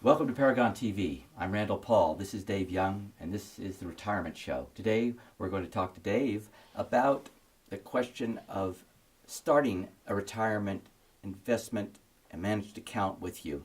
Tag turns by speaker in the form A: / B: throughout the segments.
A: Welcome to Paragon TV. I'm Randall Paul. This is Dave Young, and this is the Retirement Show. Today, we're going to talk to Dave about the question of starting a retirement investment and managed account with you.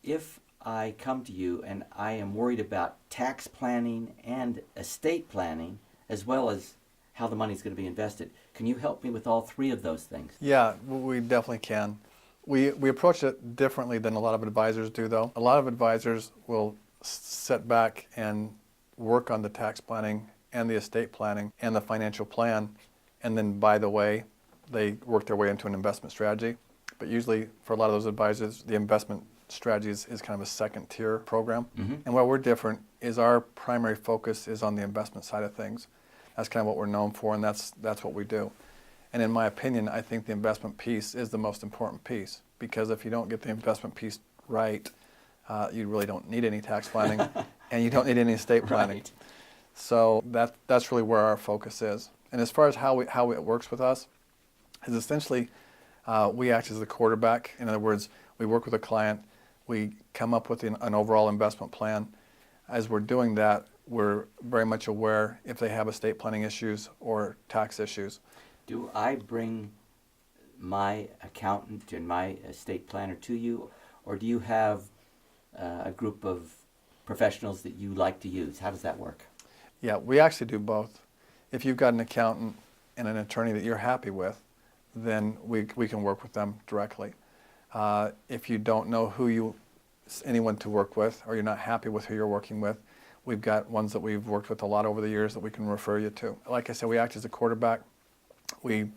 A: If I come to you and I am worried about tax planning and estate planning, as well as how the money is going to be invested, can you help me with all three of those things?
B: Yeah, we definitely can. We approach it differently than a lot of advisors do, though. A lot of advisors will sit back and work on the tax planning and the estate planning and the financial plan, and then, by the way, they work their way into an investment strategy. But usually, for a lot of those advisors, the investment strategy is kind of a second-tier program.
A: Mm-hmm.
B: And where we're different is our primary focus is on the investment side of things. That's kind of what we're known for, and that's what we do. And in my opinion, I think the investment piece is the most important piece, because if you don't get the investment piece right, you really don't need any tax planning and you don't need any estate planning.
A: Right.
B: So that's really where our focus is. And as far as how it works with us, is essentially we act as the quarterback. In other words, we work with a client, we come up with an overall investment plan. As we're doing that, we're very much aware if they have estate planning issues or tax issues.
A: Do I bring my accountant and my estate planner to you, or do you have a group of professionals that you like to use? How does that work?
B: Yeah, we actually do both. If you've got an accountant and an attorney that you're happy with, then we can work with them directly. If you don't know anyone to work with, or you're not happy with who you're working with, we've got ones that we've worked with a lot over the years that we can refer you to. Like I said, we act as a quarterback. We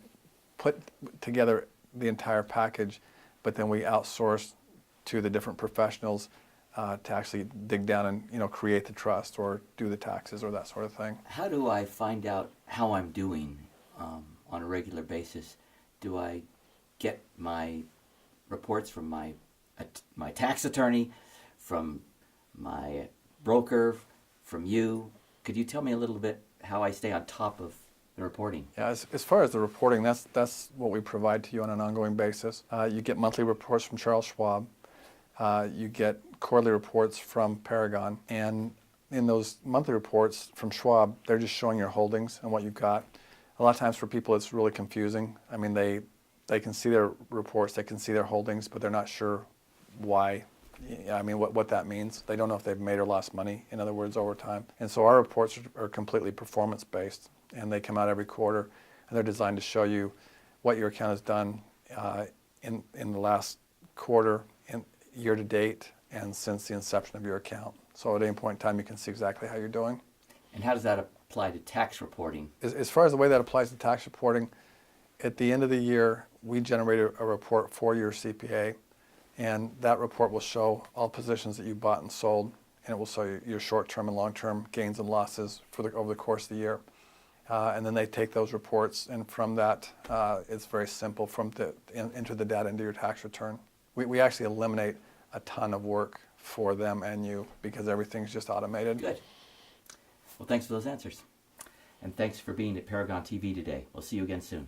B: put together the entire package, but then we outsource to the different professionals to actually dig down and create the trust or do the taxes or that sort of thing.
A: How do I find out how I'm doing on a regular basis? Do I get my reports from my tax attorney, from my broker, from you? Could you tell me a little bit how I stay on top of the reporting?
B: Yeah, as far as the reporting, that's what we provide to you on an ongoing basis. You get monthly reports from Charles Schwab. You get quarterly reports from Paragon. And in those monthly reports from Schwab, they're just showing your holdings and what you've got. A lot of times for people, it's really confusing. I mean, they can see their reports, they can see their holdings, but they're not sure why. I mean, what that means. They don't know if they've made or lost money, in other words, over time. And so our reports are completely performance-based, and they come out every quarter, and they're designed to show you what your account has done in the last quarter, in year to date, and since the inception of your account. So at any point in time, you can see exactly how you're doing.
A: And how does that apply to tax reporting?
B: As far as the way that applies to tax reporting, at the end of the year, we generate a report for your CPA, and that report will show all positions that you bought and sold, and it will show you your short-term and long-term gains and losses over the course of the year. And then they take those reports, and from that, it's very simple enter the data into your tax return. We actually eliminate a ton of work for them and you because everything's just automated.
A: Good. Well, thanks for those answers. And thanks for being at Paragon TV today. We'll see you again soon.